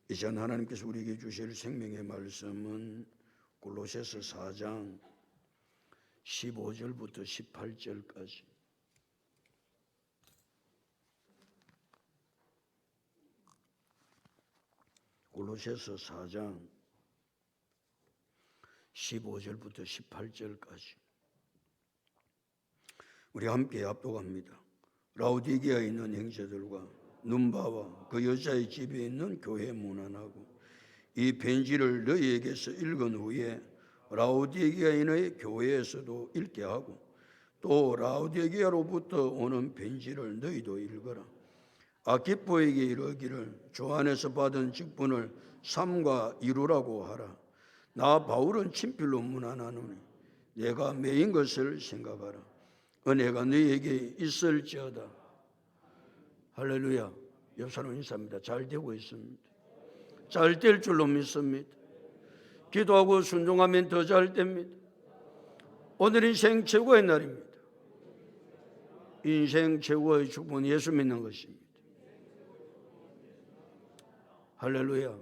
이 시간 하나님께서 우리에게 주실 생명의 말씀은 골로새서 4장 15절부터 18절까지. 골로새서 4장 15절부터 18절까지 우리 함께 합독합니다. 라오디게아에 있는 형제들과 눈바와 그 여자의 집에 있는 교회 문안하고 이 편지를 너희에게서 읽은 후에 라오디게아인의 교회에서도 읽게 하고 또 라오디게아로부터 오는 편지를 너희도 읽어라. 아키포에게 이르기를 주 안에서 받은 직분을 삼가 이루라고 하라. 나 바울은 친필로 문안하노니 내가 매인 것을 생각하라. 은혜가 너희에게 있을지어다. 할렐루야. 옆 사람 인사합니다. 잘 되고 있습니다. 잘 될 줄로 믿습니다. 기도하고 순종하면 더 잘 됩니다. 오늘 인생 최고의 날입니다. 인생 최고의 축복은 예수 믿는 것입니다. 할렐루야.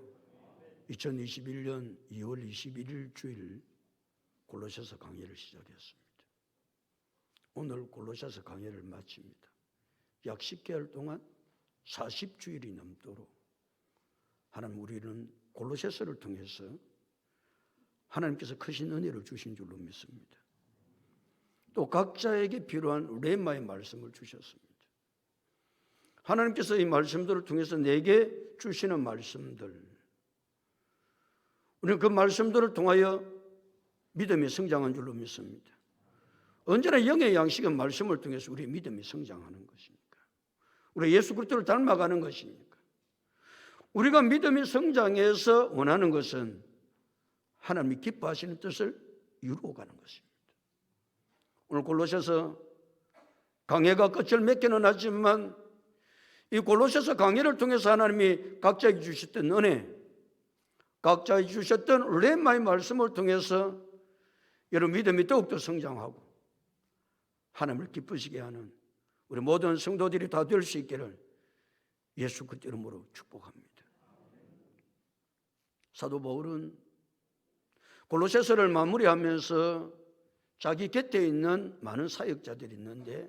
2021년 2월 21일 주일 골로새서 강의를 시작했습니다. 오늘 골로새서 강의를 마칩니다. 약 10개월 동안 40주일이 넘도록 하나님 우리는 골로새서를 통해서 하나님께서 크신 은혜를 주신 줄로 믿습니다. 또 각자에게 필요한 레마의 말씀을 주셨습니다. 하나님께서 이 말씀들을 통해서 내게 주시는 말씀들, 우리는 그 말씀들을 통하여 믿음이 성장한 줄로 믿습니다. 언제나 영의 양식은 말씀을 통해서 우리의 믿음이 성장하는 것이니까, 우리 예수 그리스도를 닮아가는 것이니까, 우리가 믿음이 성장해서 원하는 것은 하나님이 기뻐하시는 뜻을 이루어가는 것입니다. 오늘 골로새서 강해가 끝을 맺기는 하지만 이 골로새서 강해를 통해서 하나님이 각자에게 주셨던 은혜, 각자에게 주셨던 레마의 말씀을 통해서 여러분 믿음이 더욱더 성장하고 하나님을 기쁘시게 하는 우리 모든 성도들이 다 될 수 있기를 예수 그리스도 이름으로 축복합니다. 사도 바울은 골로새서를 마무리하면서 자기 곁에 있는 많은 사역자들이 있는데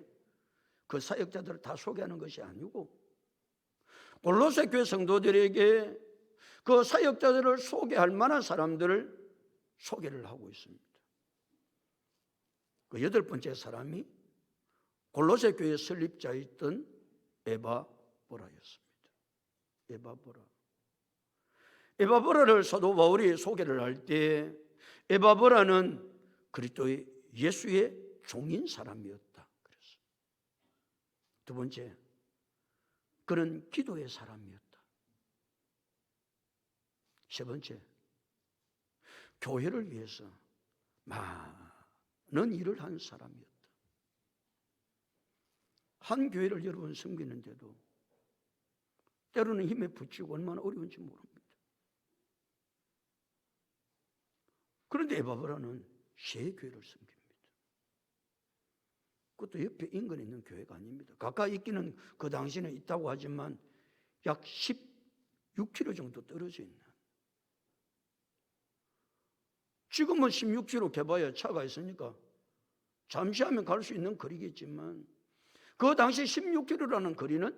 그 사역자들을 다 소개하는 것이 아니고 골로새 교회 성도들에게 그 사역자들을 소개할 만한 사람들을 소개를 하고 있습니다. 그 8번째 사람이 골로새 교회 설립자였던 에바브라였습니다. 에바브라를 사도 바울이 소개를 할 때 에바브라는 그리스도의 예수의 종인 사람이었다 그랬어요. 두 번째, 그는 기도의 사람이었다. 세 번째, 교회를 위해서 많은 일을 한 사람이었다. 한 교회를 여러 번 섬기는데도 때로는 힘에 부치고 얼마나 어려운지 모릅니다. 그런데 에바브라는 세 교회를 섬깁니다. 그것도 옆에 인근에 있는 교회가 아닙니다. 가까이 있기는 그 당시에는 있다고 하지만 약 16km 정도 떨어져 있는, 지금은 16km 개봐야 차가 있으니까 잠시 하면 갈 수 있는 거리겠지만 그 당시 16km라는 거리는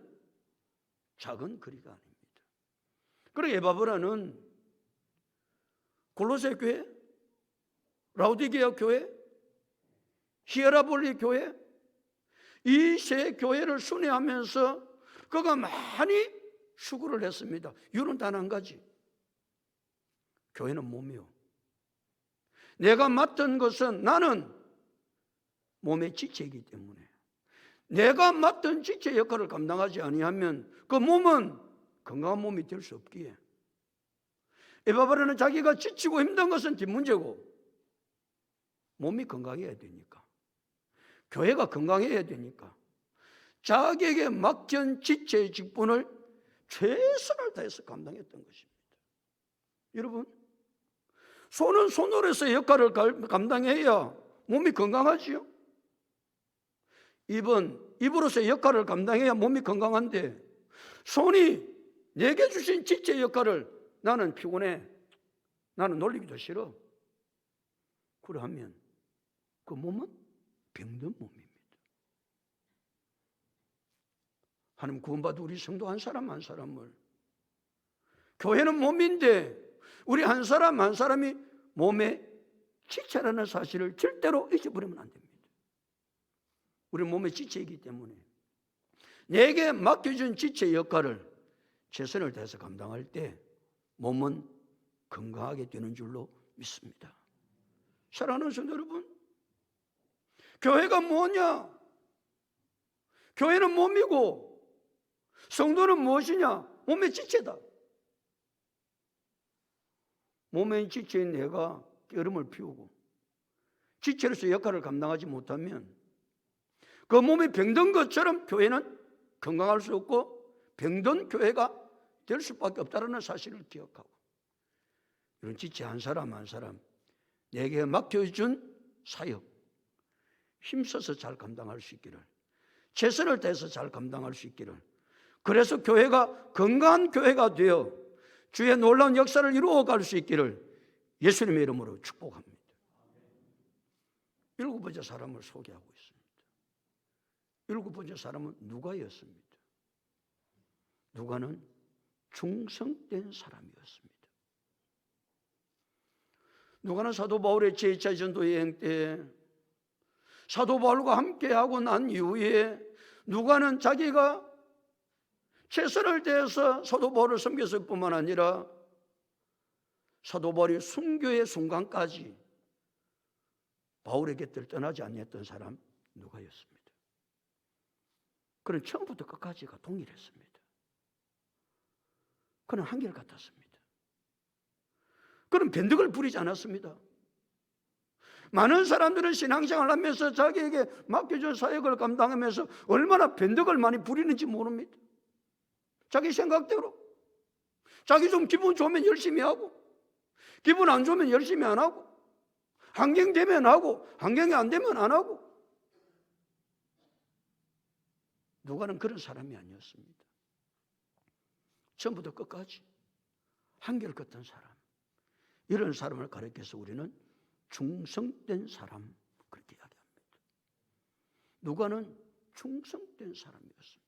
작은 거리가 아닙니다. 그리고 에바브라는 골로새 교회, 라오디게아 교회, 히에라볼리 교회, 이 세 교회를 순회하면서 그가 많이 수고를 했습니다. 이유는 단 한 가지, 교회는 몸이요, 내가 맡은 것은 나는 몸의 지체이기 때문에 내가 맡은 지체 역할을 감당하지 아니하면 그 몸은 건강한 몸이 될 수 없기에 에바브라는 자기가 지치고 힘든 것은 뒷문제고 몸이 건강해야 되니까, 교회가 건강해야 되니까 자기에게 맡긴 지체의 직분을 최선을 다해서 감당했던 것입니다. 여러분, 손은 손으로서의 역할을 감당해야 몸이 건강하지요. 입은 입으로서의 역할을 감당해야 몸이 건강한데 손이 내게 주신 지체의 역할을 나는 피곤해, 나는 놀리기도 싫어, 그러하면 그 몸은 병든 몸입니다. 하나님 구원받은 우리 성도 한 사람 한 사람을, 교회는 몸인데 우리 한 사람 한 사람이 몸의 지체라는 사실을 절대로 잊어버리면 안 됩니다. 우리 몸의 지체이기 때문에 내게 맡겨준 지체 역할을 최선을 다해서 감당할 때 몸은 건강하게 되는 줄로 믿습니다. 사랑하는 성도 여러분, 교회가 뭐냐? 교회는 몸이고 성도는 무엇이냐? 몸의 지체다. 몸의 지체인 내가 게으름을 피우고 지체로서 역할을 감당하지 못하면 그 몸이 병든 것처럼 교회는 건강할 수 없고 병든 교회가 될 수밖에 없다는 사실을 기억하고, 이런 지체 한 사람 한 사람 내게 맡겨준 사역 힘써서 잘 감당할 수 있기를, 최선을 다해서 잘 감당할 수 있기를, 그래서 교회가 건강한 교회가 되어 주의 놀라운 역사를 이루어갈 수 있기를 예수님의 이름으로 축복합니다. 7번째 사람을 소개하고 있습니다. 7번째 사람은 누가였습니다. 누가는 충성된 사람이었습니다. 누가는 사도 바울의 제2차 전도 여행 때 사도 바울과 함께하고 난 이후에 누가는 자기가 최선을 다해서 사도 바울을 섬겼을 뿐만 아니라 사도 바울이 순교의 순간까지 바울의 곁을 떠나지 않았던 사람 누가였습니다. 그는 처음부터 끝까지가 동일했습니다. 그는 한결같았습니다. 그는 변덕을 부리지 않았습니다. 많은 사람들은 신앙생활을 하면서 자기에게 맡겨준 사역을 감당하면서 얼마나 변덕을 많이 부리는지 모릅니다. 자기 생각대로, 자기 좀 기분 좋으면 열심히 하고 기분 안 좋으면 열심히 안 하고, 환경 되면 하고 환경이 안 되면 안 하고. 누가는 그런 사람이 아니었습니다. 처음부터 끝까지 한결같은 사람, 이런 사람을 가리켜서 우리는 충성된 사람, 그렇게 이야기합니다. 누가는 충성된 사람이었습니다.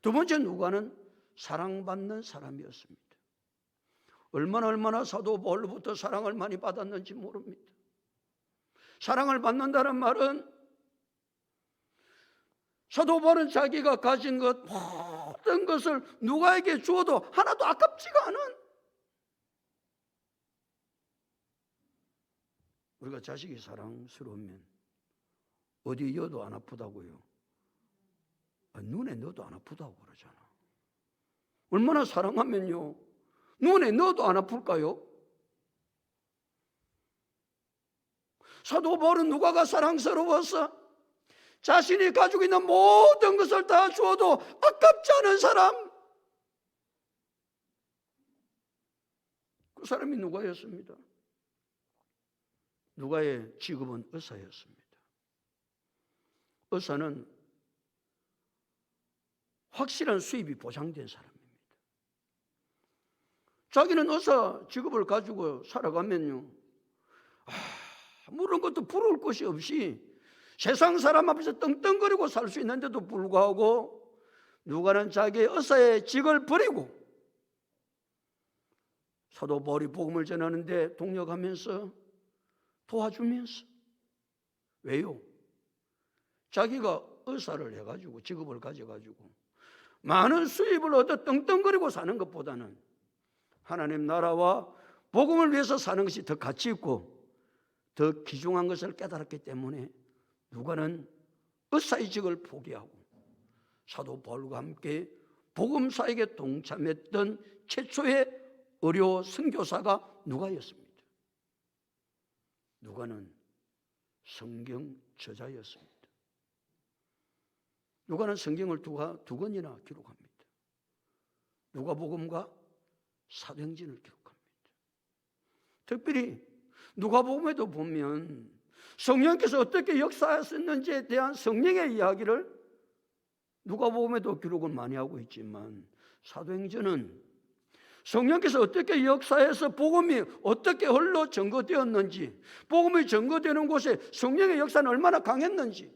두 번째, 누가는 사랑받는 사람이었습니다. 얼마나 사도 바울로부터 사랑을 많이 받았는지 모릅니다. 사랑을 받는다는 말은 사도 바울은 자기가 가진 것 모든 것을 누가에게 주어도 하나도 아깝지가 않은, 우리가 자식이 사랑스러우면 어디 여도 안 아프다고요? 눈에 넣어도 안 아프다고 그러잖아. 얼마나 사랑하면요 눈에 넣어도 안 아플까요? 사도 바울은 누가가 사랑스러워서 자신이 가지고 있는 모든 것을 다 주어도 아깝지 않은 사람, 그 사람이 누가였습니다. 누가의 직업은 의사였습니다. 의사는 확실한 수입이 보장된 사람입니다. 자기는 의사 직업을 가지고 살아가면요 아무런 것도 부러울 것이 없이 세상 사람 앞에서 떵떵거리고 살 수 있는데도 불구하고 누가는 자기의 의사의 직을 버리고 사도 바울이 복음을 전하는데 동력하면서 도와주면서, 왜요? 자기가 의사를 해가지고 직업을 가져가지고 많은 수입을 얻어 떵떵거리고 사는 것보다는 하나님 나라와 복음을 위해서 사는 것이 더 가치 있고 더 귀중한 것을 깨달았기 때문에 누가는 의사의 직을 포기하고 사도 바울과 함께 복음사에게 동참했던 최초의 의료 선교사가 누가였습니다. 누가는 성경 저자였습니다. 누가는 성경을 두 권이나 기록합니다. 누가복음과 사도행전을 기록합니다. 특별히 누가복음에도 보면 성령께서 어떻게 역사하셨는지에 대한 성령의 이야기를 누가복음에도 기록을 많이 하고 있지만 사도행전은 성령께서 어떻게 역사해서 복음이 어떻게 흘러 증거되었는지, 복음이 증거되는 곳에 성령의 역사는 얼마나 강했는지.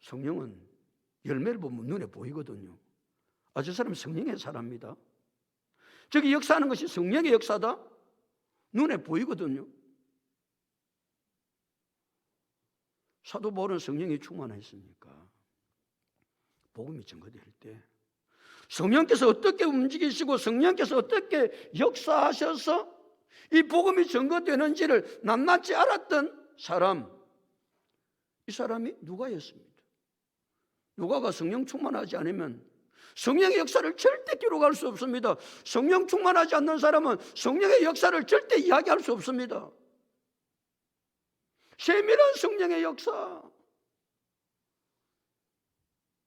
성령은 열매를 보면 눈에 보이거든요. 아, 저 사람은 성령의 사람입니다. 저기 역사하는 것이 성령의 역사다? 눈에 보이거든요. 사도 바울은 성령이 충만했으니까 복음이 증거될 때 성령께서 어떻게 움직이시고 성령께서 어떻게 역사하셔서 이 복음이 증거되는지를 낱낱이 알았던 사람, 이 사람이 누가였습니다. 누가가 성령 충만하지 않으면 성령의 역사를 절대 기록할 수 없습니다. 성령 충만하지 않는 사람은 성령의 역사를 절대 이야기할 수 없습니다. 세밀한 성령의 역사,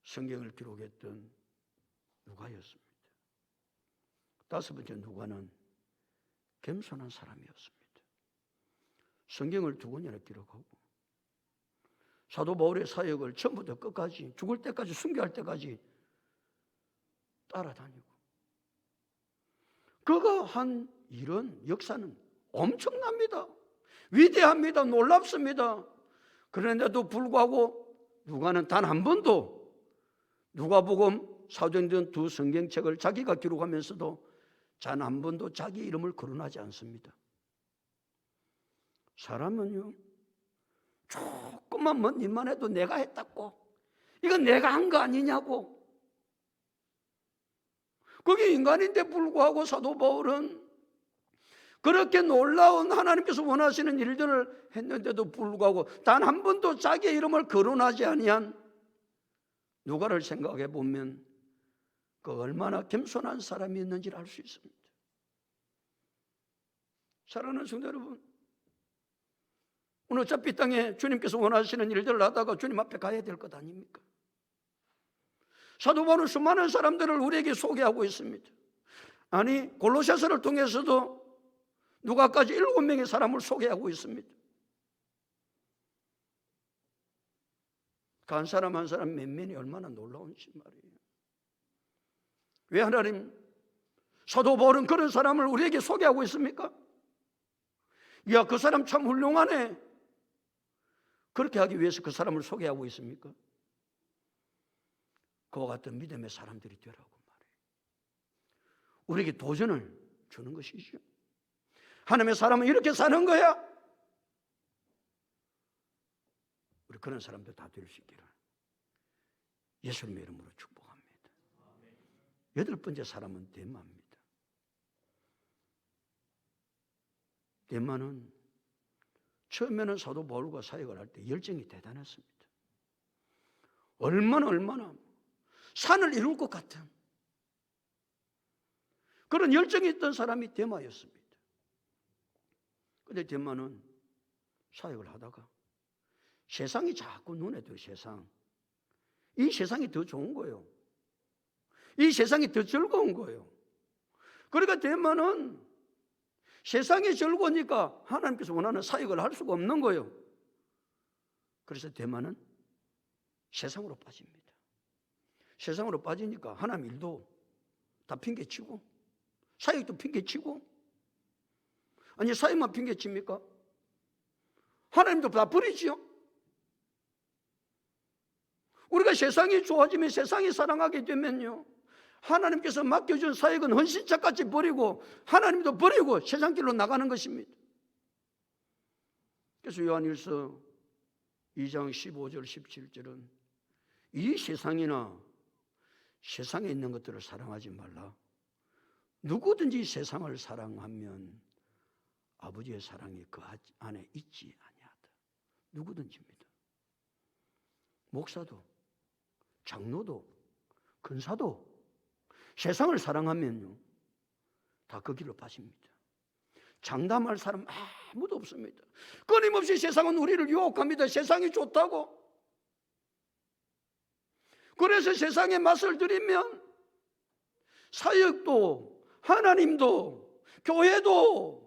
성경을 기록했던 누가였습니다. 다섯 번째 누가는 겸손한 사람이었습니다. 성경을 2권이나 기록하고 사도 바울의 사역을 처음부터 끝까지 죽을 때까지 순교할 때까지 따라다니고 그가 한 일은 역사는 엄청납니다. 위대합니다. 놀랍습니다. 그런데도 불구하고 누가는 단 한 번도 누가복음, 사도행전 2 성경책을 자기가 기록하면서도 단 한 번도 자기 이름을 거론하지 않습니다. 사람은요, 조금만 먼 일만 해도 내가 했다고, 이건 내가 한 거 아니냐고. 그게 인간인데 불구하고 사도 바울은 그렇게 놀라운 하나님께서 원하시는 일들을 했는데도 불구하고 단 한 번도 자기의 이름을 거론하지 아니한 누가를 생각해 보면 그 얼마나 겸손한 사람이었는지를 알 수 있습니다. 사랑하는 성도 여러분, 오늘 어차피 땅에 주님께서 원하시는 일들을 하다가 주님 앞에 가야 될 것 아닙니까? 사도 바울은 수많은 사람들을 우리에게 소개하고 있습니다. 아니, 골로새서를 통해서도 누가까지 7명의 사람을 소개하고 있습니다. 그 한 사람 한 사람 면면이 얼마나 놀라운지 말이에요. 왜 하나님 사도 바울은 그런 사람을 우리에게 소개하고 있습니까? 야, 그 사람 참 훌륭하네. 그렇게 하기 위해서 그 사람을 소개하고 있습니까? 그와 같은 믿음의 사람들이 되라고 말해요. 우리에게 도전을 주는 것이죠. 하나님의 사람은 이렇게 사는 거야. 우리 그런 사람들 다 될 수 있기를 예수님의 이름으로 축복합니다. 8번째 사람은 데마입니다. 데마는 처음에는 사도 바울과 사역을 할 때 열정이 대단했습니다. 얼마나 산을 이룰 것 같은 그런 열정이 있던 사람이 데마였습니다. 그런데 데마는 사역을 하다가 세상이 자꾸 눈에 들어. 이 세상이 더 좋은 거예요. 이 세상이 더 즐거운 거예요. 그러니까 데마는 세상이 즐거우니까 하나님께서 원하는 사역을 할 수가 없는 거예요. 그래서 데마는 세상으로 빠집니다. 세상으로 빠지니까 하나님 일도 다 핑계치고 사역도 핑계치고, 아니 사역만 핑계칩니까? 하나님도 다 버리지요. 우리가 세상이 좋아지면, 세상이 사랑하게 되면요, 하나님께서 맡겨준 사역은 헌신짝같이 버리고 하나님도 버리고 세상 길로 나가는 것입니다. 그래서 요한일서 2장 15절 17절은 이 세상이나 세상에 있는 것들을 사랑하지 말라. 누구든지 세상을 사랑하면 아버지의 사랑이 그 안에 있지 아니하다. 누구든지입니다. 목사도, 장로도, 근사도 세상을 사랑하면요, 다 그 길로 빠집니다. 장담할 사람 아무도 없습니다. 끊임없이 세상은 우리를 유혹합니다. 세상이 좋다고. 그래서 세상에 맛을 들이면 사역도, 하나님도, 교회도,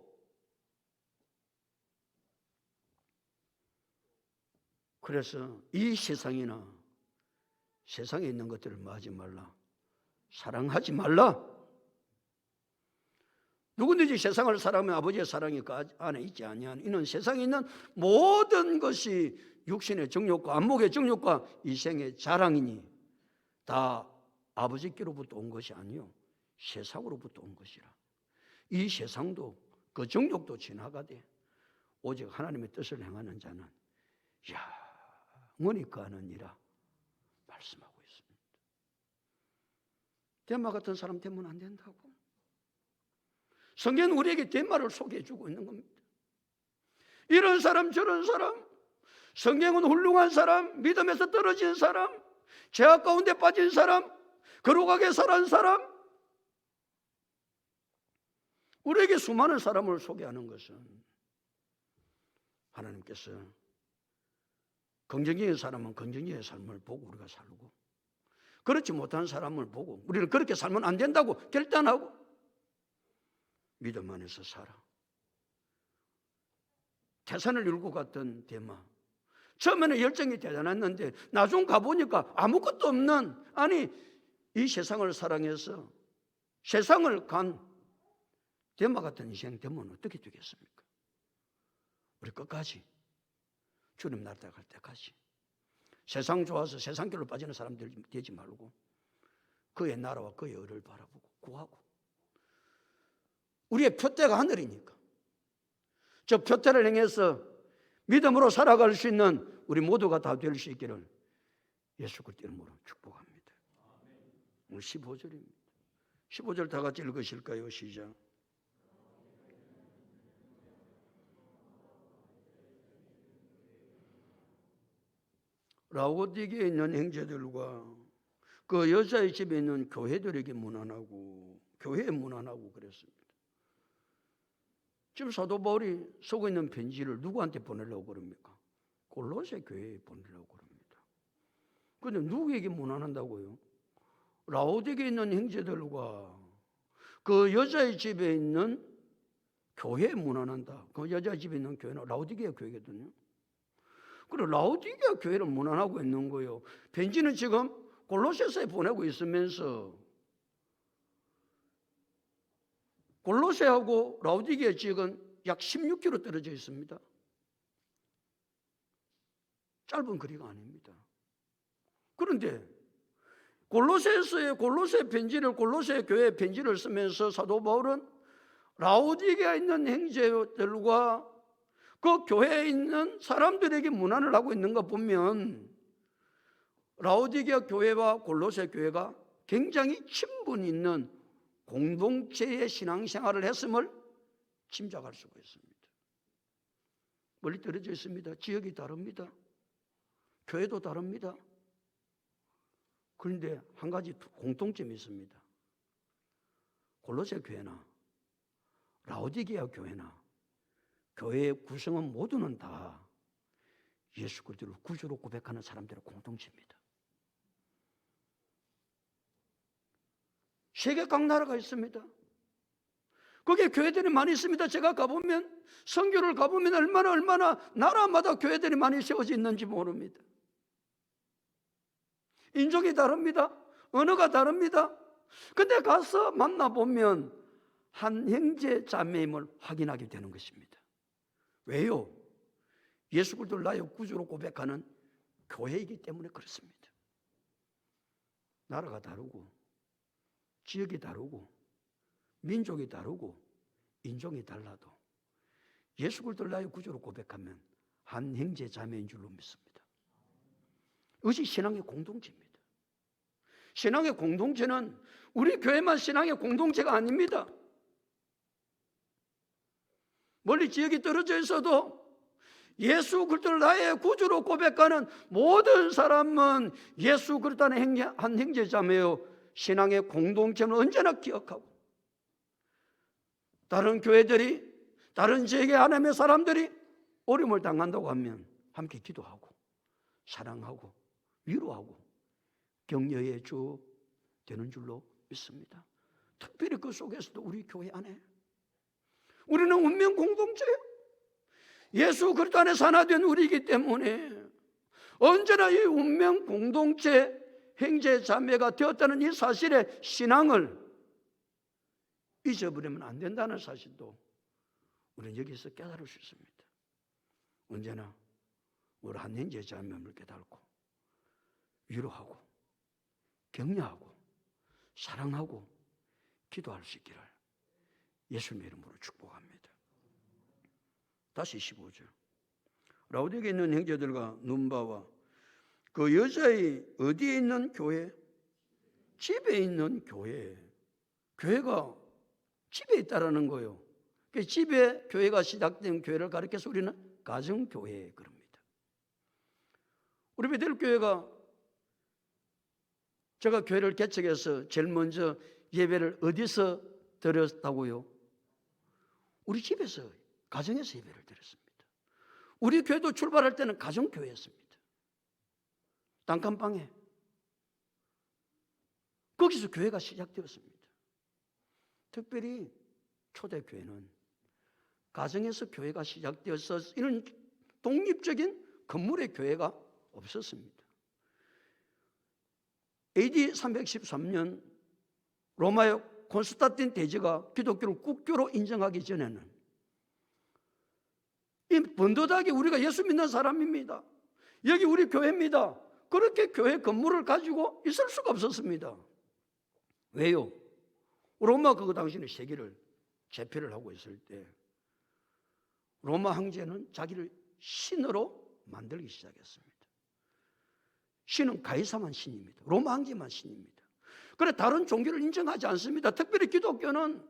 그래서 이 세상이나 세상에 있는 것들을 뭐 하지 말라? 사랑하지 말라. 누구든지 세상을 사랑하면 아버지의 사랑이 그 안에 있지 아니하니 이는 세상에 있는 모든 것이 육신의 정욕과 안목의 정욕과 이생의 자랑이니 다 아버지께로부터 온 것이 아니요 세상으로부터 온 것이라. 이 세상도 그 정욕도 지나가되 오직 하나님의 뜻을 행하는 자는 영원히 거하느니라 말씀하고 있습니다. 데마 같은 사람 되면 안 된다고. 성경은 우리에게 데마를 소개해주고 있는 겁니다. 이런 사람 저런 사람, 성경은 훌륭한 사람, 믿음에서 떨어진 사람, 죄악 가운데 빠진 사람, 거룩하게 살아온 사람, 우리에게 수많은 사람을 소개하는 것은 하나님께서 긍정적인 사람은 긍정적인 삶을 보고 우리가 살고, 그렇지 못한 사람을 보고 우리는 그렇게 살면 안 된다고 결단하고 믿음 안에서 살아. 태산을 일고 갔던 데마, 처음에는 열정이 대단했는데 나중 가보니까 아무것도 없는, 아니 이 세상을 사랑해서 세상을 간 데마 같은 인생 되면 어떻게 되겠습니까? 우리 끝까지 주님 나라 갈 때까지 세상 좋아서 세상 길로 빠지는 사람들 되지 말고 그의 나라와 그의 의를 바라보고 구하고, 우리의 표대가 하늘이니까 저 표대를 행해서 믿음으로 살아갈 수 있는 우리 모두가 다 될 수 있기를 예수 그리스도 이름으로 축복합니다. 오늘 15절입니다. 15절 다 같이 읽으실까요? 시작. 라오디게에 있는 형제들과 그 여자의 집에 있는 교회들에게 문안하고, 교회에 문안하고 그랬습니다. 지금 사도 바울이 쓰고 있는 편지를 누구한테 보내려고 그럽니까? 골로새 교회에 보내려고 그럽니다. 그런데 누구에게 문안한다고요? 라오디게에 있는 형제들과 그 여자의 집에 있는 교회에 문안한다. 그 여자의 집에 있는 교회는 라오디게아 교회거든요. 그리고 라오디게아 교회를 문안하고 있는 거예요. 편지는 지금 골로새서에 보내고 있으면서 골로새하고 라오디게아 지역은 약 16km 떨어져 있습니다. 짧은 거리가 아닙니다. 그런데 골로새서의 골로새 편지를, 골로새 교회 편지를 쓰면서 사도 바울은 라오디게아에 있는 형제들과 그 교회에 있는 사람들에게 문안을 하고 있는 거 보면 라오디게아 교회와 골로새 교회가 굉장히 친분 있는 공동체의 신앙생활을 했음을 짐작할 수가 있습니다. 멀리 떨어져 있습니다. 지역이 다릅니다. 교회도 다릅니다. 그런데 한 가지 공통점이 있습니다. 골로새 교회나 라오디게아 교회나 교회의 구성원 모두는 다 예수 그리스도를 구주로 고백하는 사람들의 공통체입니다. 세계 각 나라가 있습니다. 거기에 교회들이 많이 있습니다. 제가 가보면, 선교를 가보면 얼마나 나라마다 교회들이 많이 세워져 있는지 모릅니다. 인종이 다릅니다. 언어가 다릅니다. 근데 가서 만나보면 한 형제 자매임을 확인하게 되는 것입니다. 왜요? 예수 그리스도를 나의 구주로 고백하는 교회이기 때문에 그렇습니다. 나라가 다르고 지역이 다르고 민족이 다르고 인종이 달라도 예수 그리스도를 나의 구주로 고백하면 한 형제 자매인 줄로 믿습니다. 이것이 신앙의 공동체입니다. 신앙의 공동체는 우리 교회만 신앙의 공동체가 아닙니다. 멀리 지역이 떨어져 있어도 예수 그리스도를 나의 구주로 고백하는 모든 사람은 예수 그리스도는 한 형제자매요, 신앙의 공동체는 언제나 기억하고, 다른 교회들이, 다른 지역의 하나님의 사람들이 어려움을 당한다고 하면 함께 기도하고 사랑하고 위로하고 격려의 주 되는 줄로 믿습니다. 특별히 그 속에서도 우리 교회 안에 우리는 운명 공동체예요. 예수 그리스도 안에 하나 된 우리이기 때문에 언제나 이 운명 공동체 형제 자매가 되었다는 이 사실의 신앙을 잊어버리면 안 된다는 사실도 우리는 여기서 깨달을 수 있습니다. 언제나 우리 한 형제 자매를 깨닫고 위로하고 격려하고 사랑하고 기도할 수 있기를 예수님의 이름으로 축복합니다. 다시 15절. 라우디게에 있는 형제들과 눈바와 그 여자의 어디에 있는 교회? 집에 있는 교회. 교회가 집에 있다라는 거예요. 집에 교회가 시작된 교회를 가리켜서 우리는 가정교회 그럽니다. 우리 베들교회가 제가 교회를 개척해서 제일 먼저 예배를 어디서 드렸다고요? 우리 집에서, 가정에서 예배를 드렸습니다. 우리 교회도 출발할 때는 가정교회였습니다. 단칸방에. 거기서 교회가 시작되었습니다. 특별히 초대교회는 가정에서 교회가 시작되어서 이런 독립적인 건물의 교회가 없었습니다. AD 313년 로마의 콘스탄틴 대제가 기독교를 국교로 인정하기 전에는 이 번듯하게 우리가 예수 믿는 사람입니다. 여기 우리 교회입니다. 그렇게 교회 건물을 가지고 있을 수가 없었습니다. 왜요? 로마가 그 당시에는 세계를 제패를 하고 있을 때 로마 황제는 자기를 신으로 만들기 시작했습니다. 신은 가이사만 신입니다. 로마 황제만 신입니다. 그래 다른 종교를 인정하지 않습니다. 특별히 기독교는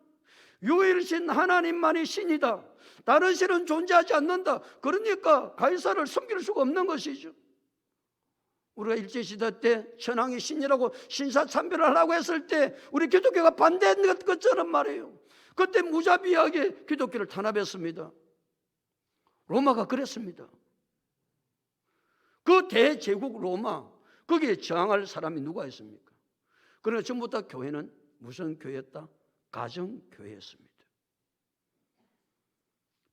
유일신 하나님만이 신이다. 다른 신은 존재하지 않는다. 그러니까 가이사를 섬길 수가 없는 것이죠. 우리가 일제시대 때 천황이 신이라고 신사참배를 하려고 했을 때 우리 기독교가 반대한 것처럼 말이에요. 그때 무자비하게 기독교를 탄압했습니다. 로마가 그랬습니다. 그 대제국 로마, 거기에 저항할 사람이 누가 있습니까? 그러나 전부 다 교회는 무슨 교회였다? 가정교회였습니다.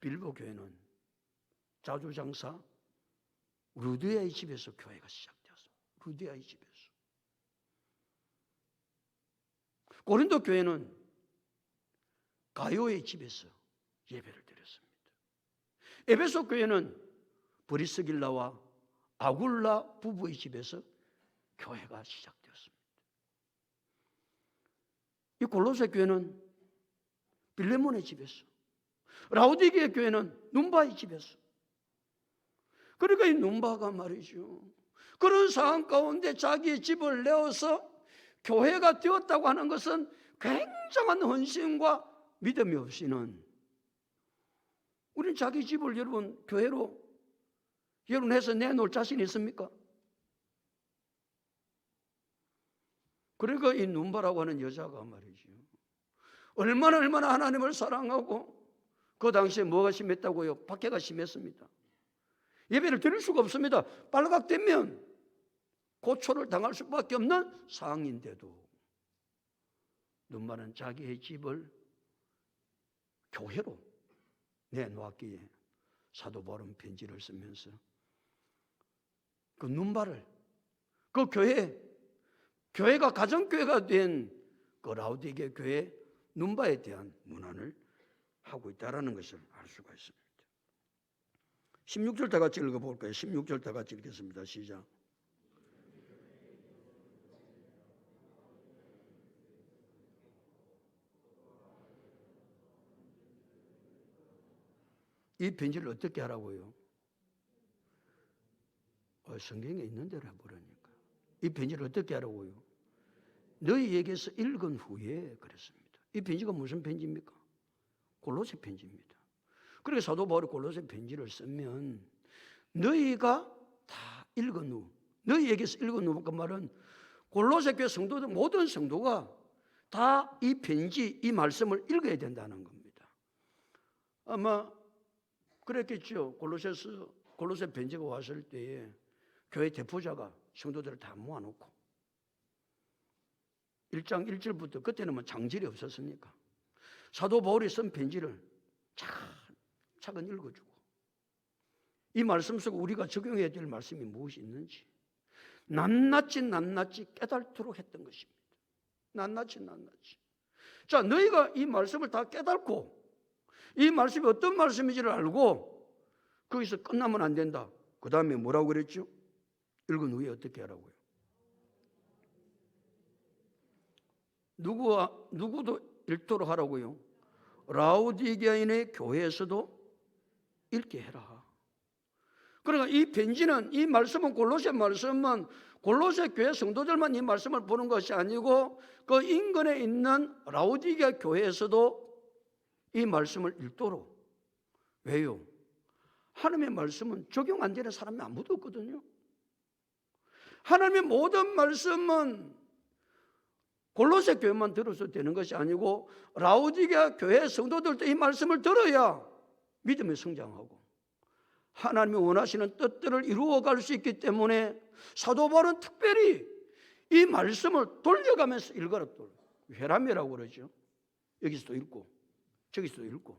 빌보 교회는 자주장사 루디아의 집에서 교회가 시작되었습니다. 루디아의 집에서. 고린도 교회는 가요의 집에서 예배를 드렸습니다. 에베소 교회는 브리스길라와 아굴라 부부의 집에서 교회가 시작되었습니다. 이 골로새 교회는 빌레몬의 집에서, 라우디게 교회는 눈바의 집에서. 그러니까 이 눈바가 말이죠. 그런 상황 가운데 자기의 집을 내어서 교회가 되었다고 하는 것은 굉장한 헌신과 믿음이 없이는 우리는 자기 집을 여러분 교회로 여러분해서 내놓을 자신 있습니까? 그러니까 이 눈바라고 하는 여자가 말이죠. 얼마나 하나님을 사랑하고 그 당시에 뭐가 심했다고요? 박해가 심했습니다. 예배를 드릴 수가 없습니다. 빨갛되면 고초를 당할 수밖에 없는 상황인데도 눈바는 자기의 집을 교회로 내놓았기에 사도 바울은 편지를 쓰면서 그 눈바를 그 교회가 가정교회가 된 그 라우디게 교회 눈바에 대한 문안을 하고 있다는 것을 알 수가 있습니다. 16절 다 같이 읽어볼까요? 16절 다 같이 읽겠습니다. 시작. 이 편지를 어떻게 하라고요? 성경에 있는 대로 해보라니까. 이 편지를 어떻게 하라고요? 너희에게서 읽은 후에 그랬습니다. 이 편지가 무슨 편지입니까? 골로새 편지입니다. 그렇게 사도 바울이 골로새 편지를 쓰면 너희가 다 읽은 후, 너희에게서 읽은 후 그 말은 골로새 교회 성도들 모든 성도가 다 이 편지, 이 말씀을 읽어야 된다는 겁니다. 아마 그랬겠죠. 골로새 편지가 왔을 때에 교회 대표자가 성도들을 다 모아놓고 1장 1절부터 그때는 뭐 장질이 없었으니까 사도 바울이 쓴 편지를 차근 읽어주고 이 말씀 속에 우리가 적용해야 될 말씀이 무엇이 있는지 낱낱이 깨닫도록 했던 것입니다. 낱낱이. 자, 너희가 이 말씀을 다 깨닫고 이 말씀이 어떤 말씀인지를 알고 거기서 끝나면 안 된다. 그 다음에 뭐라고 그랬죠? 읽은 후에 어떻게 하라고요? 누구도 읽도록 하라고요? 라오디게아인의 교회에서도 읽게 해라. 그러니까 이 편지는, 이 말씀은, 골로새 말씀은 골로새 교회 성도들만 이 말씀을 보는 것이 아니고 그 인근에 있는 라오디게아 교회에서도 이 말씀을 읽도록. 왜요? 하나님의 말씀은 적용 안 되는 사람이 아무도 없거든요. 하나님의 모든 말씀은 골로새 교회만 들어서 되는 것이 아니고 라오디게아 교회 성도들도 이 말씀을 들어야 믿음에 성장하고 하나님이 원하시는 뜻들을 이루어갈 수 있기 때문에 사도 바울은 특별히 이 말씀을 돌려가면서 읽어라. 회람이라고 그러죠. 여기서도 읽고 저기서도 읽고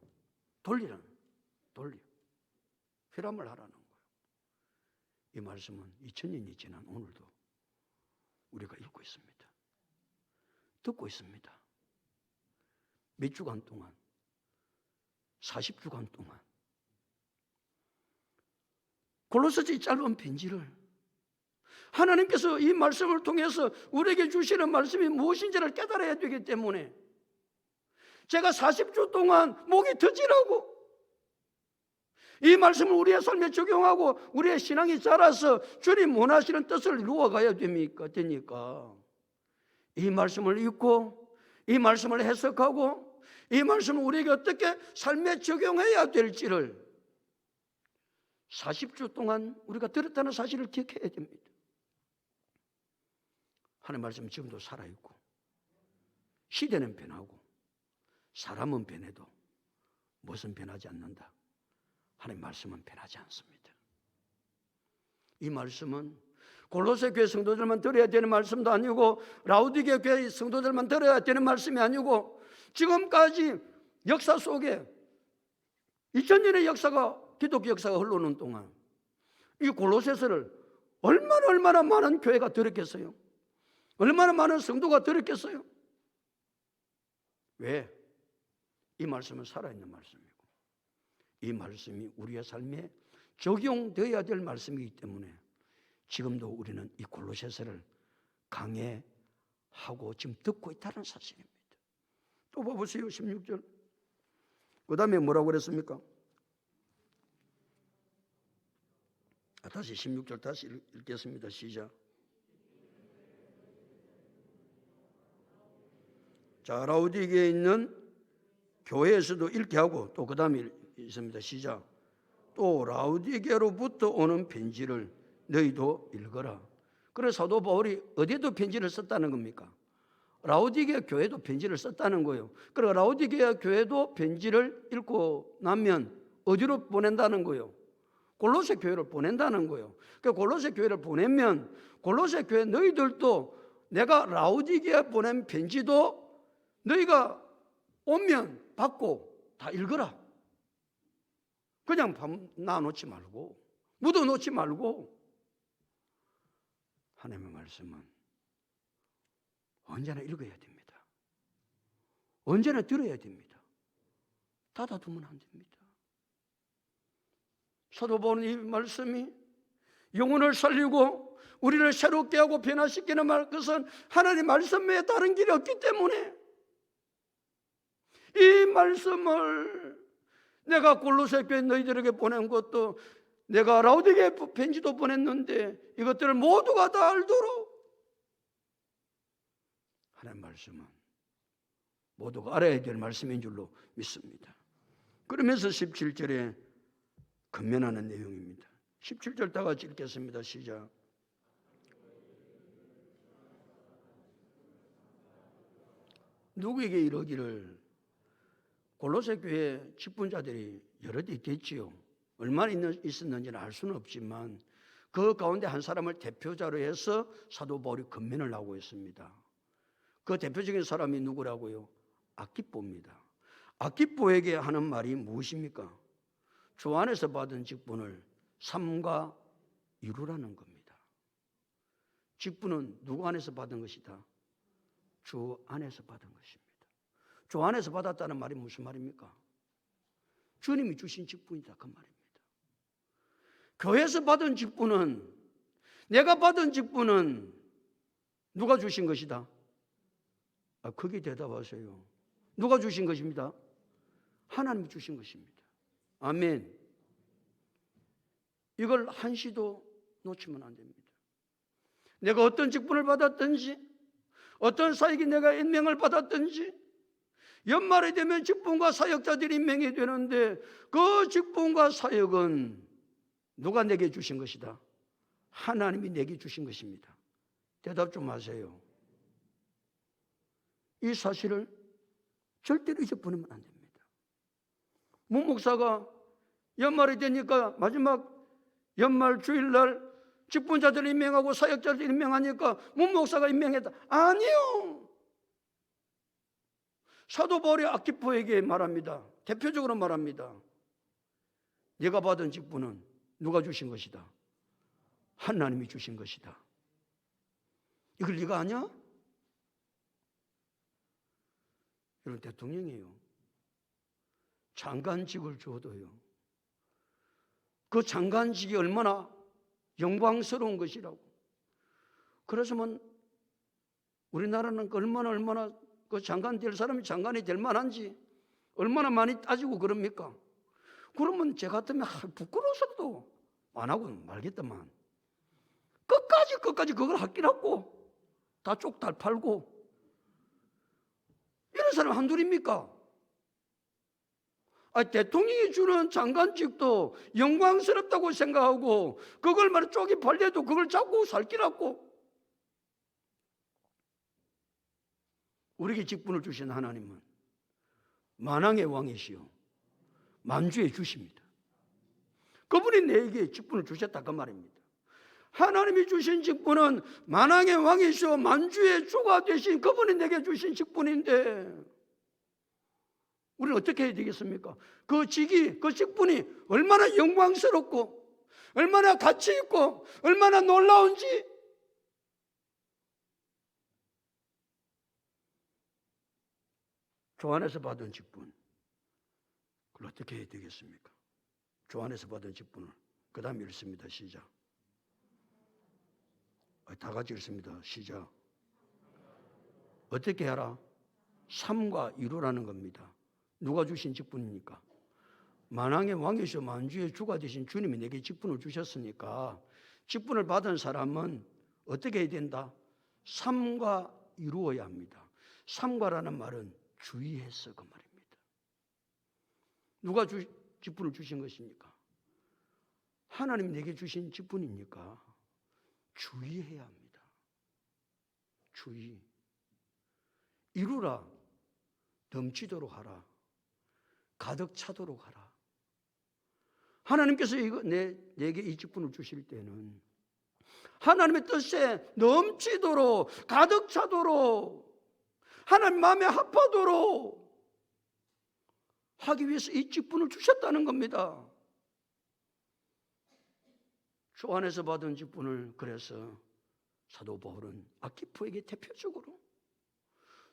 돌려. 회람을 하라는 거예요. 이 말씀은 2000년이 지난 오늘도 우리가 읽고 있습니다. 듣고 있습니다. 몇 주간 동안, 40주간 동안 골로새서 이 짧은 편지를 하나님께서 이 말씀을 통해서 우리에게 주시는 말씀이 무엇인지를 깨달아야 되기 때문에 제가 40주 동안 목이 터지라고 이 말씀을 우리의 삶에 적용하고 우리의 신앙이 자라서 주님 원하시는 뜻을 이루어가야 되니까 이 말씀을 읽고 이 말씀을 해석하고 이 말씀을 우리에게 어떻게 삶에 적용해야 될지를 40주 동안 우리가 들었다는 사실을 기억해야 됩니다. 하나님의 말씀은 지금도 살아있고 시대는 변하고 사람은 변해도 무엇은 변하지 않는다. 하나님의 말씀은 변하지 않습니다. 이 말씀은 골로새 교회 성도들만 들어야 되는 말씀도 아니고 라오디게아 교회 성도들만 들어야 되는 말씀이 아니고 지금까지 역사 속에 2000년의 역사가 기독교 역사가 흘러오는 동안 이 골로새서를 얼마나 많은 교회가 들었겠어요? 얼마나 많은 성도가 들었겠어요? 왜? 이 말씀은 살아있는 말씀이고 이 말씀이 우리의 삶에 적용되어야 될 말씀이기 때문에 지금도 우리는 이 골로새서를 강해하고 지금 듣고 있다는 사실입니다. 또 봐보세요. 16절. 그 다음에 뭐라고 그랬습니까? 다시 16절 다시 읽겠습니다. 시작. 자, 라오디게아에 있는 교회에서도 읽게 하고 또 그 다음에 있습니다. 시작. 또 라오디게아로부터 오는 편지를 너희도 읽어라. 그래서 사도 바울이 어디에도 편지를 썼다는 겁니까? 라오디게아 교회도 편지를 썼다는 거예요. 그리고 라오디게아 교회도 편지를 읽고 나면 어디로 보낸다는 거예요? 골로새 교회를 보낸다는 거예요. 그 골로새 교회를 보내면 골로새 교회 너희들도 내가 라오디게아 보낸 편지도 너희가 오면 받고 다 읽어라. 그냥 놔놓지 말고 묻어놓지 말고 하나님의 말씀은 언제나 읽어야 됩니다. 언제나 들어야 됩니다. 닫아두면 안 됩니다. 사도 바울은 이 말씀이 영혼을 살리고 우리를 새롭게 하고 변화시키는 것은 하나님의 말씀 외에 다른 길이 없기 때문에 이 말씀을 내가 골로새 교회 너희들에게 보낸 것도 내가 라오디게아 편지도 보냈는데 이것들을 모두가 다 알도록 하나님의 말씀은 모두가 알아야 될 말씀인 줄로 믿습니다. 그러면서 17절에 권면하는 내용입니다. 17절 다 같이 읽겠습니다. 시작. 누구에게 이러기를 골로새 교회 직분자들이 여럿 있겠지요. 얼마나 있었는지는 알 수는 없지만 그 가운데 한 사람을 대표자로 해서 사도 바울이 권면을 하고 있습니다. 그 대표적인 사람이 누구라고요? 아키뽀입니다. 아키뽀에게 하는 말이 무엇입니까? 주 안에서 받은 직분을 삼가 이루라는 겁니다. 직분은 누구 안에서 받은 것이다? 주 안에서 받은 것입니다. 주 안에서 받았다는 말이 무슨 말입니까? 주님이 주신 직분이다 그 말입니다. 교회에서 받은 직분은, 내가 받은 직분은 누가 주신 것이다? 거기 대답하세요. 누가 주신 것입니다? 하나님이 주신 것입니다. 아멘. 이걸 한시도 놓치면 안 됩니다. 내가 어떤 직분을 받았든지, 어떤 사역이 내가 임명을 받았든지, 연말이 되면 직분과 사역자들이 임명이 되는데 그 직분과 사역은 누가 내게 주신 것이다? 하나님이 내게 주신 것입니다. 대답 좀 하세요. 이 사실을 절대로 잊어버리면 안 됩니다. 문 목사가 연말이 되니까 마지막 연말 주일날 직분자들 임명하고 사역자들 임명하니까 문 목사가 임명했다. 아니요. 사도 바울이 아키포에게 말합니다. 대표적으로 말합니다. 네가 받은 직분은 누가 주신 것이다? 하나님이 주신 것이다. 이걸 네가 아냐? 여러분, 대통령이에요. 장관직을 줘도요, 그 장관직이 얼마나 영광스러운 것이라고. 그래서만 우리나라는 얼마나 그 장관 될 사람이 장관이 될 만한지 얼마나 많이 따지고 그럽니까? 그러면 제 같으면 부끄러워서도 안 하고 말겠다만 끝까지 그걸 학기라고 다 쪽달 팔고 이런 사람 한둘입니까? 대통령이 주는 장관직도 영광스럽다고 생각하고 그걸 말해 쪽이 팔려도 그걸 잡고 살기라고. 우리에게 직분을 주신 하나님은 만왕의 왕이시요 만주의 주십니다. 그분이 내게 직분을 주셨다 그 말입니다. 하나님이 주신 직분은 만왕의 왕이시요 만주의 주가 되신 그분이 내게 주신 직분인데 우리는 어떻게 해야 되겠습니까? 그 직이, 그 직분이 얼마나 영광스럽고 얼마나 가치 있고 얼마나 놀라운지 주 안에서 받은 직분, 그걸 어떻게 해야 되겠습니까? 주 안에서 받은 직분을 그 다음 읽습니다. 시작. 다 같이 읽습니다. 시작. 어떻게 하라? 삼가 이루라는 겁니다. 누가 주신 직분입니까? 만왕의 왕이시오 만주의 주가 되신 주님이 내게 직분을 주셨으니까 직분을 받은 사람은 어떻게 해야 된다? 삼가 이루어야 합니다. 삼가라는 말은 주의해서 그 말입니다. 누가 직분을 주신 것입니까? 하나님이 내게 주신 직분이니까 주의해야 합니다. 주의. 이루라. 넘치도록 하라. 가득 차도록 하라. 하나님께서 내게 이 직분을 주실 때는 하나님의 뜻에 넘치도록 가득 차도록 하나님 마음에 합하도록 하기 위해서 이 직분을 주셨다는 겁니다. 주 안에서 받은 직분을 그래서 사도 바울은 아키포에게 대표적으로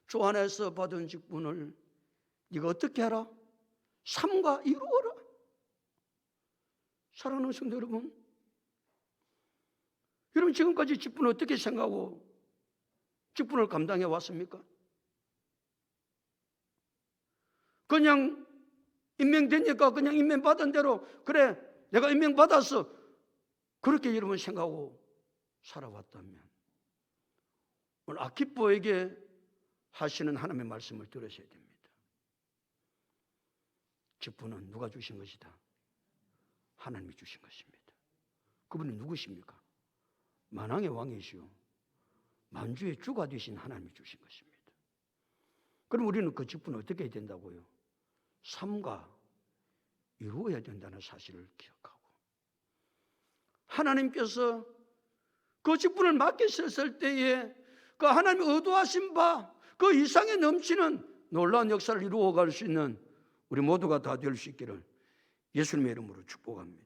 주 안에서 받은 직분을 네가 어떻게 하라? 삼가 이루어라. 사랑하는 성도 여러분, 여러분 지금까지 직분을 어떻게 생각하고 직분을 감당해 왔습니까? 그냥 임명되니까 그냥 임명받은 대로 그래 내가 임명받았어 그렇게 여러분 생각하고 살아왔다면 오늘 아키포에게 하시는 하나님의 말씀을 들으셔야 됩니다. 직분은 누가 주신 것이다? 하나님이 주신 것입니다. 그분이 누구십니까? 만왕의 왕이시오 만주의 주가 되신 하나님이 주신 것입니다. 그럼 우리는 그 직분을 어떻게 해야 된다고요? 삼가 이루어야 된다는 사실을 기억하고 하나님께서 그 직분을 맡기셨을 때에 그 하나님이 의도하신 바 그 이상에 넘치는 놀라운 역사를 이루어갈 수 있는 우리 모두가 다 될 수 있기를 예수님의 이름으로 축복합니다.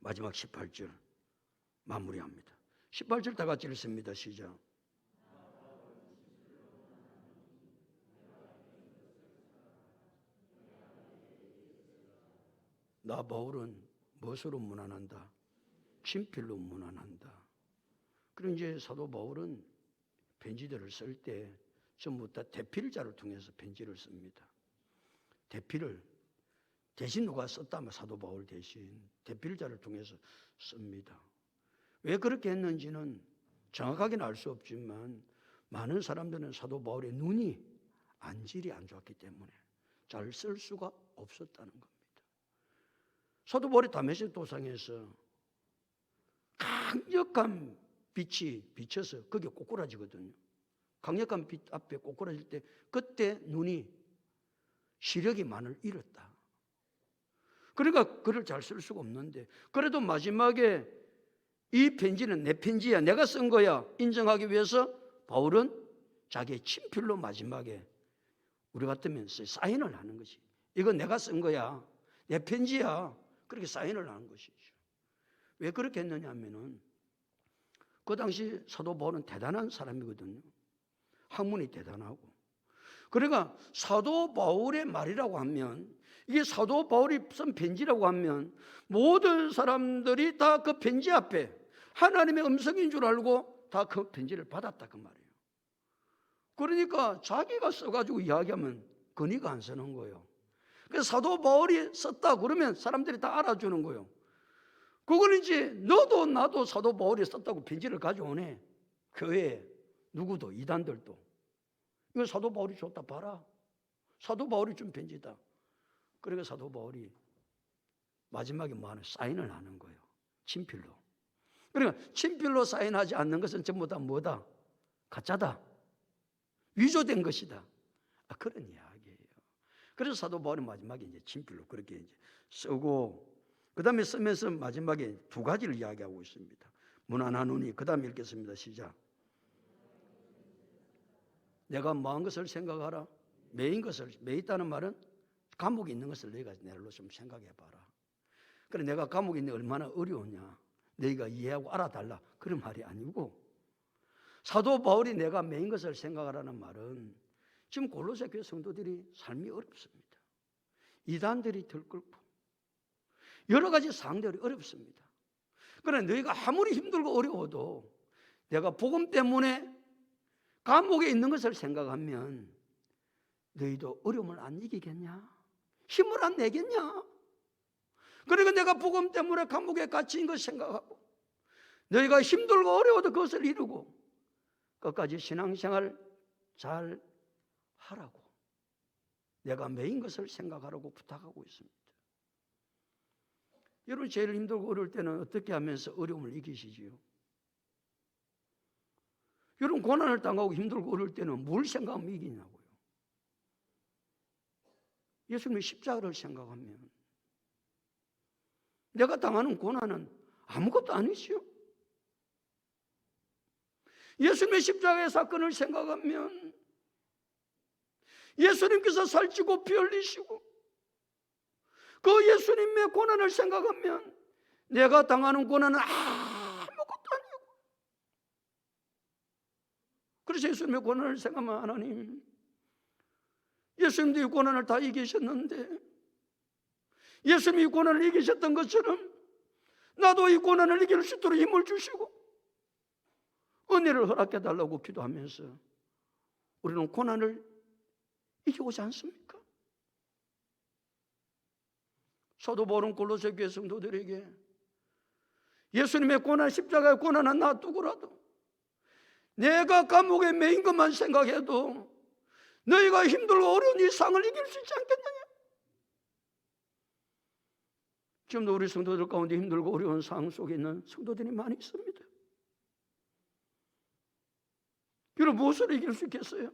마지막 18절 마무리합니다. 18절 다 같이 읽습니다. 시작. 나 바울은 무엇으로 문안한다? 친필로 문안한다. 그리고 이제 사도 바울은 편지들을 쓸 때 전부 다 대필자를 통해서 편지를 씁니다. 대필을 대신 누가 썼다면 사도 바울 대신 대필자를 통해서 씁니다. 왜 그렇게 했는지는 정확하게는 알 수 없지만 많은 사람들은 사도 바울의 눈이 안질이 안 좋았기 때문에 잘 쓸 수가 없었다는 겁니다. 사도 바울이 다메섹 도상에서 강력한 빛이 비쳐서 거기에 꼬꾸라지거든요. 강력한 빛 앞에 꼬꾸라질 때 그때 눈이 시력이 많이 잃었다. 그러니까 글을 잘 쓸 수가 없는데 그래도 마지막에 이 편지는 내 편지야, 내가 쓴 거야 인정하기 위해서 바울은 자기의 친필로 마지막에 우리 같으면 사인을 하는 것이, 이건 내가 쓴 거야, 내 편지야, 그렇게 사인을 하는 것이죠. 왜 그렇게 했느냐 하면은 그 당시 사도 바울은 대단한 사람이거든요. 학문이 대단하고. 그러니까 사도 바울의 말이라고 하면, 이게 사도 바울이 쓴 편지라고 하면 모든 사람들이 다 그 편지 앞에 하나님의 음성인 줄 알고 다 그 편지를 받았다 그 말이에요. 그러니까 자기가 써가지고 이야기하면 권위가 안 서는 거예요. 그래서 사도 바울이 썼다 그러면 사람들이 다 알아주는 거예요. 그걸 이제 너도 나도 사도 바울이 썼다고 편지를 가져오네. 교회에 누구도, 이단들도. 이거 사도 바울이 줬다 봐라. 사도 바울이 준 편지다. 그러니까 사도 바울이 마지막에 뭐하는 사인을 하는 거예요. 친필로. 그러니까 친필로 사인하지 않는 것은 전부 다 뭐다? 가짜다. 위조된 것이다. 그런 이야기예요. 그래서 사도 바울이 마지막에 이제 친필로 그렇게 이제 쓰고, 그 다음에 쓰면서 마지막에 두 가지를 이야기하고 있습니다. 문안하노니, 그 다음에 읽겠습니다. 시작. 내가 뭐한 것을 생각하라. 매인 것을, 매있다는 말은 감옥에 있는 것을 너희가 내로 좀 생각해봐라. 그래, 내가 감옥에 있는 게 얼마나 어려우냐, 너희가 이해하고 알아달라, 그런 말이 아니고, 사도 바울이 내가 매인 것을 생각하라는 말은 지금 골로새 교회 성도들이 삶이 어렵습니다. 이단들이 들끓고 여러 가지 상황들이 어렵습니다. 그러나 너희가 아무리 힘들고 어려워도 내가 복음 때문에 감옥에 있는 것을 생각하면 너희도 어려움을 안 이기겠냐? 힘을 안 내겠냐? 그러니까 내가 복음 때문에 감옥에 갇힌 것 생각하고 너희가 힘들고 어려워도 그것을 이루고 끝까지 신앙생활 잘 하라고, 내가 매인 것을 생각하라고 부탁하고 있습니다. 여러분, 제일 힘들고 어려울 때는 어떻게 하면서 어려움을 이기시지요? 여러분, 고난을 당하고 힘들고 어려울 때는 뭘 생각하면 이기냐고요? 예수님의 십자가를 생각하면 내가 당하는 고난은 아무것도 아니지요. 예수님의 십자가의 사건을 생각하면 예수님께서 살찌고 피 흘리시고 그 예수님의 고난을 생각하면 내가 당하는 고난은 아무것도 아니고, 그래서 예수님의 고난을 생각하면 하나님, 예수님도 이 고난을 다 이기셨는데 예수님이 이 고난을 이기셨던 것처럼 나도 이 고난을 이길 수 있도록 힘을 주시고 은혜를 허락해달라고 기도하면서 우리는 고난을 이겨오지 않습니까? 사도 바울은 골로새 교회 성도들에게 예수님의 고난, 십자가의 고난은 놔두고라도 내가 감옥에 매인 것만 생각해도 너희가 힘들고 어려운 이 상을 이길 수 있지 않겠느냐? 지금도 우리 성도들 가운데 힘들고 어려운 상황 속에 있는 성도들이 많이 있습니다. 여러분, 무엇을 이길 수 있겠어요?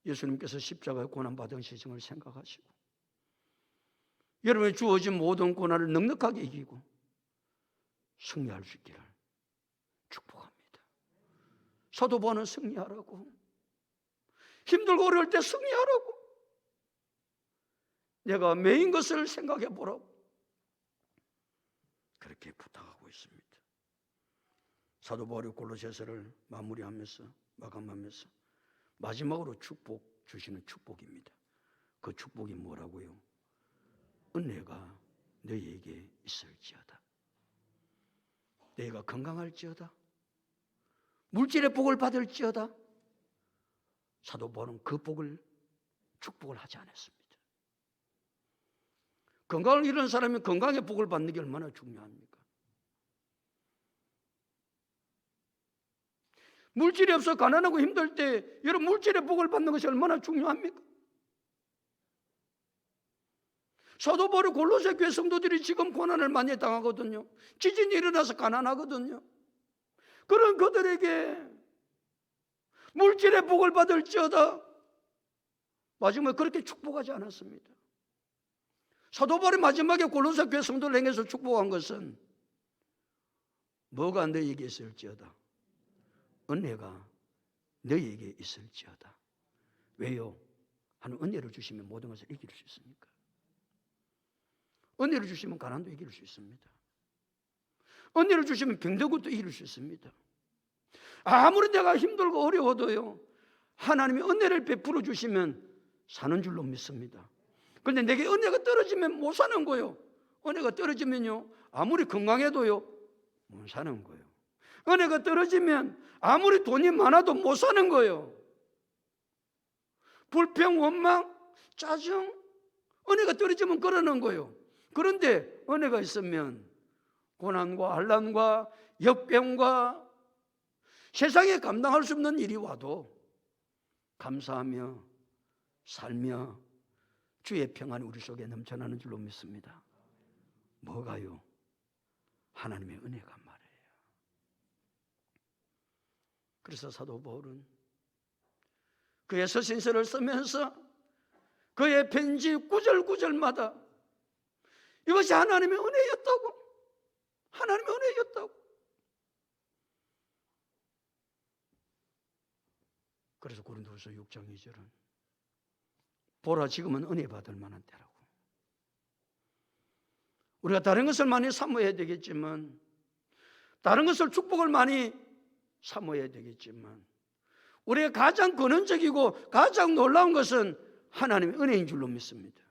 예수님께서 십자가의 고난받은 시승을 생각하시고 여러분의 주어진 모든 고난을 넉넉하게 이기고 승리할 수 있기를 축복합니다. 사도 바울은 승리하라고, 힘들고 어려울 때 승리하라고, 내가 매인 것을 생각해 보라고 그렇게 부탁하고 있습니다. 사도 바울이 골로새서를 마감하면서 마지막으로 축복 주시는 축복입니다. 그 축복이 뭐라고요? 은혜가 너희에게 있을지어다. 너희가 건강할지어다. 물질의 복을 받을지어다. 사도 바울은 그 축복을 하지 않았습니다. 건강을 잃은 사람이 건강의 복을 받는 게 얼마나 중요합니까? 물질이 없어 가난하고 힘들 때 여러분 물질의 복을 받는 것이 얼마나 중요합니까? 사도 바울 골로새 교회 성도들이 지금 고난을 많이 당하거든요. 지진이 일어나서 가난하거든요. 그런 그들에게 물질의 복을 받을지어다. 마지막에 그렇게 축복하지 않았습니다. 사도 바울이 마지막에 골로새 교회 성도를 향해서 축복한 것은 뭐가 너희에게 있을지어다. 은혜가 너희에게 있을지어다. 왜요? 하는 은혜를 주시면 모든 것을 이길 수 있습니까? 은혜를 주시면 가난도 이길 수 있습니다. 은혜를 주시면 병든 것도 이길 수 있습니다. 아무리 내가 힘들고 어려워도요, 하나님이 은혜를 베풀어 주시면 사는 줄로 믿습니다. 그런데 내게 은혜가 떨어지면 못 사는 거예요. 은혜가 떨어지면요, 아무리 건강해도요, 못 사는 거예요. 은혜가 떨어지면 아무리 돈이 많아도 못 사는 거예요. 불평, 원망, 짜증, 은혜가 떨어지면 그러는 거예요. 그런데 은혜가 있으면 고난과 환난과 역병과 세상에 감당할 수 없는 일이 와도 감사하며 살며 주의 평안이 우리 속에 넘쳐나는 줄로 믿습니다. 뭐가요? 하나님의 은혜가 말이에요. 그래서 사도 바울은 그의 서신서를 쓰면서 그의 편지 구절구절마다 이것이 하나님의 은혜였다고, 하나님의 은혜였다고. 그래서 고린도후서 6장 2절은 보라 지금은 은혜 받을 만한 때라고. 우리가 다른 것을 많이 사모해야 되겠지만, 다른 것을 축복을 많이 사모해야 되겠지만, 우리가 가장 근원적이고 가장 놀라운 것은 하나님의 은혜인 줄로 믿습니다.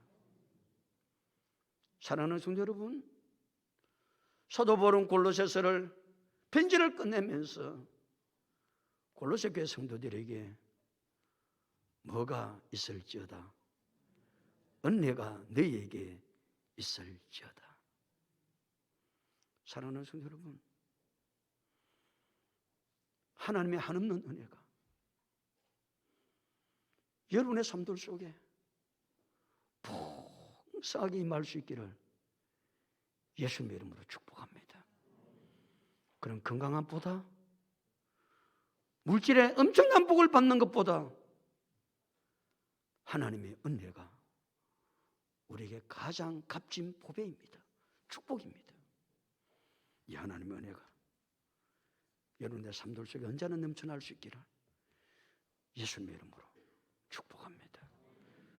사랑하는 성도 여러분, 사도 바울은 골로새서를 편지를 끝내면서 골로새 교회 성도들에게 뭐가 있을지어다. 은혜가 너희에게 있을지어다. 사랑하는 성도 여러분, 하나님의 한없는 은혜가 여러분의 삶들 속에 풍성하게 임할 수 있기를 예수님의 이름으로 축복합니다. 그런 건강함보다, 물질의 엄청난 복을 받는 것보다 하나님의 은혜가 우리에게 가장 값진 보배입니다. 축복입니다. 이 하나님의 은혜가 여러분의 삶들 속에 언제나 넘쳐날 수 있기를 예수님의 이름으로 축복합니다.